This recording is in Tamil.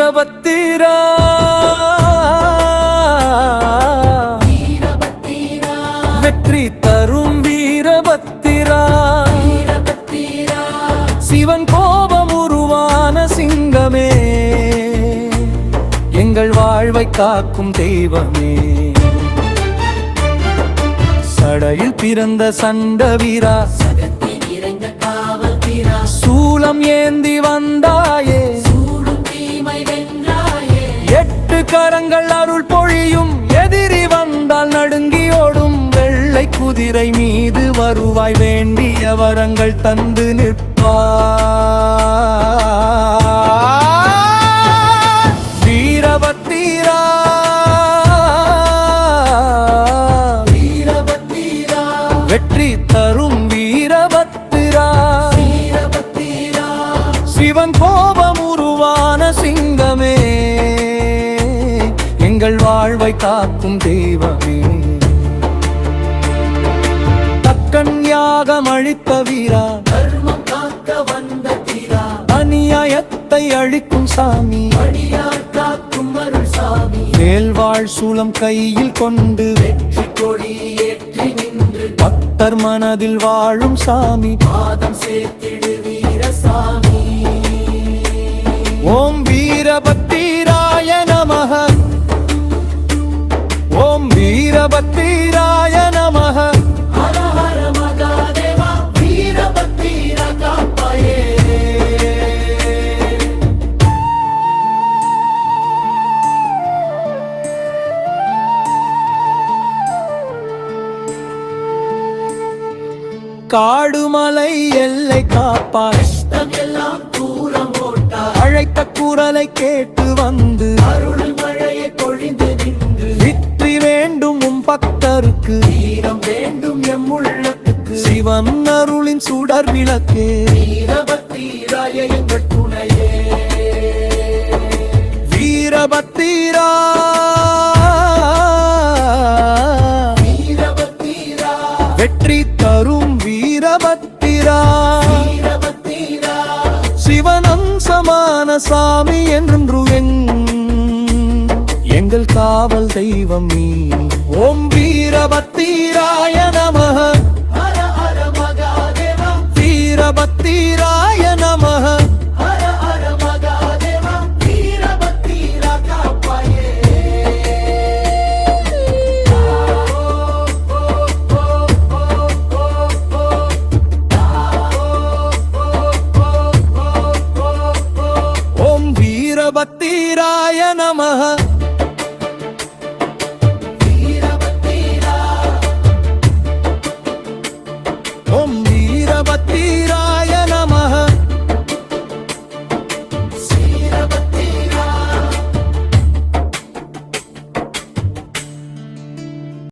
வீரபத்திரா வெற்றி தரும் வீரபத்திரா சிவன் கோபம் உருவான சிங்கமே எங்கள் வாழ்வை காக்கும் தெய்வமே சடையில் பிறந்த சண்ட வீரா சூலம் ஏந்தி வந்தாயே எட்டு கரங்கள் அருள் பொழியும் எதிரி வந்தால் நடுங்கியோடும் வெள்ளை குதிரை மீது வருவாய் வேண்டிய வரங்கள் தந்து நிற்பார் வீரபத்திரா வெற்றி தரும் வீரபத்திரா சிவன் கோபம் உருவான சிங்கமே எங்கள் வாழ்வை காக்கும் தெய்வமே தக்கன் யாகம் அழித்த வீரா தர்மம் காக்க வந்த வீரா அநியாயத்தை அழிக்கும் சாமி காக்கும் அருள் சாமி வேல்வாழ் சூலம் கையில் கொண்டு வெற்றி கொடி ஏற்றி நின்று பக்தர் மனதில் வாழும் சாமி பாதம் சேர்த்திடு வீரசாமி ஓம் வீரபத்திராய நமஹ ஓம் வீரபத்திராய நமஹ ஹர ஹர மகாதேவா வீரபத்திரா காப்பாயே காடுமலை எல்லை காப்பாய் எல்லாம் தூரம் போட்டார் அழைத்த குரலை கேட்டு வந்து அருள் மழையை பொழிந்து நின்று வெற்றி வேண்டும் பக்தருக்கு வீரம் வேண்டும் எம் உள்ளத்துக்கு சிவன் அருளின் சுடர் விளக்கே வீரபத்திராய எங்கள் துணையே வீரபத்திரா வெற்றி தரும் வீரபத்திரா சிவனம்சமான சாமி என்று எங்கள் காவல் தெய்வம் நீ ஓம் வீரபத்திராய நமஹ ஹர ஹர மகாதேவா வீரபத்திராய நமஹ ஹர ஹர மகாதேவா வீரபத்திரா காப்பாயே ஓம் வீரபத்திராய நமஹ